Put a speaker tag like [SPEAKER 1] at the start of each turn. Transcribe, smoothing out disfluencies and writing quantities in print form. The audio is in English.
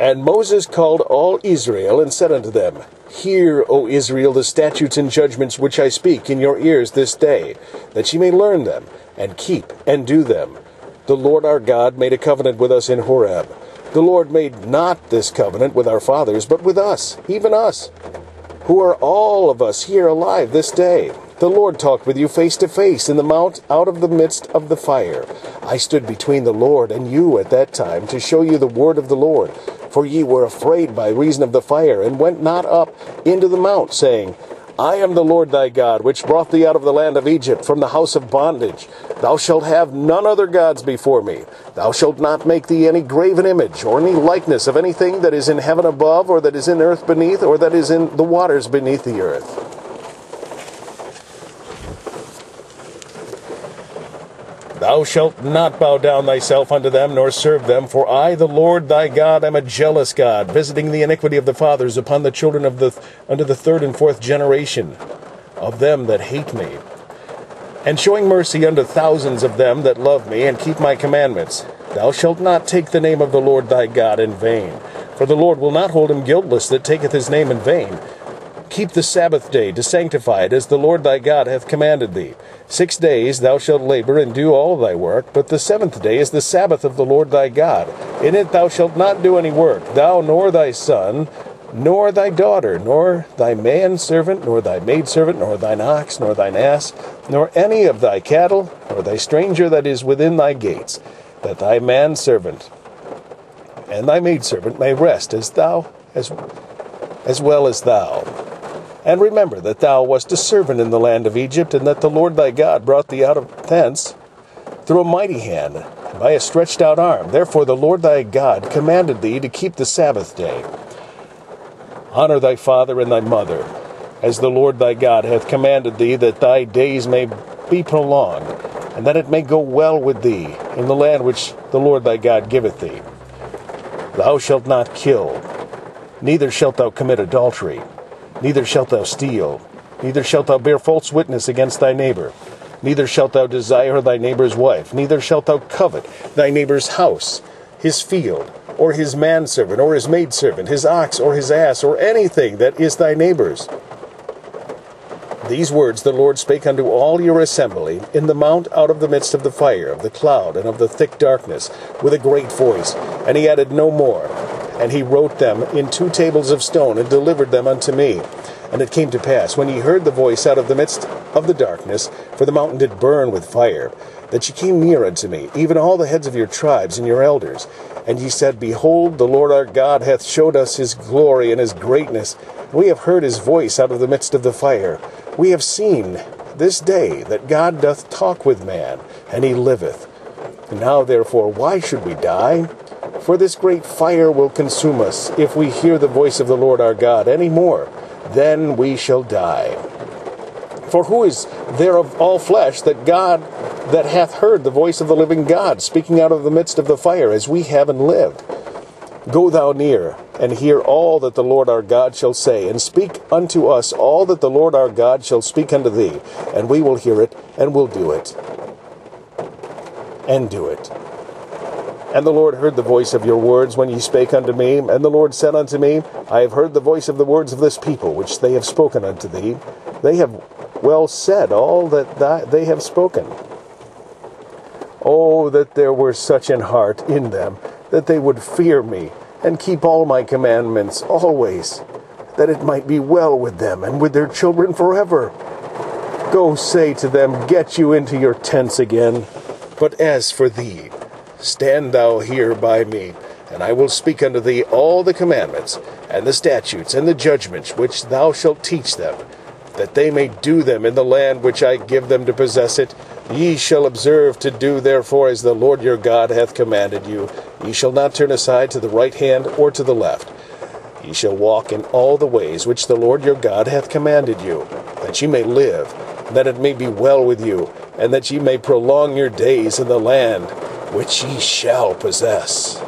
[SPEAKER 1] And Moses called all Israel, and said unto them, Hear, O Israel, the statutes and judgments which I speak in your ears this day, that ye may learn them, and keep, and do them. The Lord our God made a covenant with us in Horeb. The Lord made not this covenant with our fathers, but with us, even us, who are all of us here alive this day. The Lord talked with you face to face in the mount out of the midst of the fire. I stood between the Lord and you at that time to show you the word of the Lord. For ye were afraid by reason of the fire, and went not up into the mount, saying, I am the Lord thy God, which brought thee out of the land of Egypt, from the house of bondage. Thou shalt have none other gods before me. Thou shalt not make thee any graven image, or any likeness of anything that is in heaven above, or that is in earth beneath, or that is in the waters beneath the earth. Thou shalt not bow down thyself unto them, nor serve them, for I, the Lord thy God, am a jealous God, visiting the iniquity of the fathers upon the children unto the third and fourth generation of them that hate me, and showing mercy unto thousands of them that love me, and keep my commandments. Thou shalt not take the name of the Lord thy God in vain, for the Lord will not hold him guiltless that taketh his name in vain. Keep the Sabbath day to sanctify it, as the Lord thy God hath commanded thee. 6 days thou shalt labor and do all thy work, but the seventh day is the Sabbath of the Lord thy God. In it thou shalt not do any work, thou nor thy son, nor thy daughter, nor thy manservant, nor thy maidservant, nor thine ox, nor thine ass, nor any of thy cattle, nor thy stranger that is within thy gates, that thy manservant and thy maidservant may rest as well as thou. And remember that thou wast a servant in the land of Egypt, and that the Lord thy God brought thee out of thence through a mighty hand, and by a stretched out arm. Therefore the Lord thy God commanded thee to keep the Sabbath day. Honor thy father and thy mother, as the Lord thy God hath commanded thee, that thy days may be prolonged, and that it may go well with thee in the land which the Lord thy God giveth thee. Thou shalt not kill, neither shalt thou commit adultery, neither shalt thou steal, neither shalt thou bear false witness against thy neighbor, neither shalt thou desire thy neighbor's wife, neither shalt thou covet thy neighbor's house, his field, or his manservant, or his maidservant, his ox, or his ass, or anything that is thy neighbor's. These words the Lord spake unto all your assembly in the mount out of the midst of the fire, of the cloud, and of the thick darkness, with a great voice. And he added no more. And he wrote them in 2 tables of stone, and delivered them unto me. And it came to pass, when ye heard the voice out of the midst of the darkness, for the mountain did burn with fire, that ye came near unto me, even all the heads of your tribes and your elders. And ye said, Behold, the Lord our God hath showed us his glory and his greatness. We have heard his voice out of the midst of the fire. We have seen this day that God doth talk with man, and he liveth. Now therefore, why should we die? For this great fire will consume us, if we hear the voice of the Lord our God any more. Then we shall die. For who is there of all flesh that hath heard the voice of the living God, speaking out of the midst of the fire, as we have and lived? Go thou near, and hear all that the Lord our God shall say, and speak unto us all that the Lord our God shall speak unto thee, and we will hear it, and will do it. And do it. And the Lord heard the voice of your words when ye spake unto me. And the Lord said unto me, I have heard the voice of the words of this people, which they have spoken unto thee. They have well said all that they have spoken. Oh, that there were such an heart in them, that they would fear me, and keep all my commandments always, that it might be well with them, and with their children forever. Go say to them, Get you into your tents again. But as for thee, stand thou here by me, and I will speak unto thee all the commandments, and the statutes, and the judgments, which thou shalt teach them, that they may do them in the land which I give them to possess it. Ye shall observe to do therefore as the Lord your God hath commanded you. Ye shall not turn aside to the right hand or to the left. Ye shall walk in all the ways which the Lord your God hath commanded you, that ye may live, and that it may be well with you, and that ye may prolong your days in the land which ye shall possess.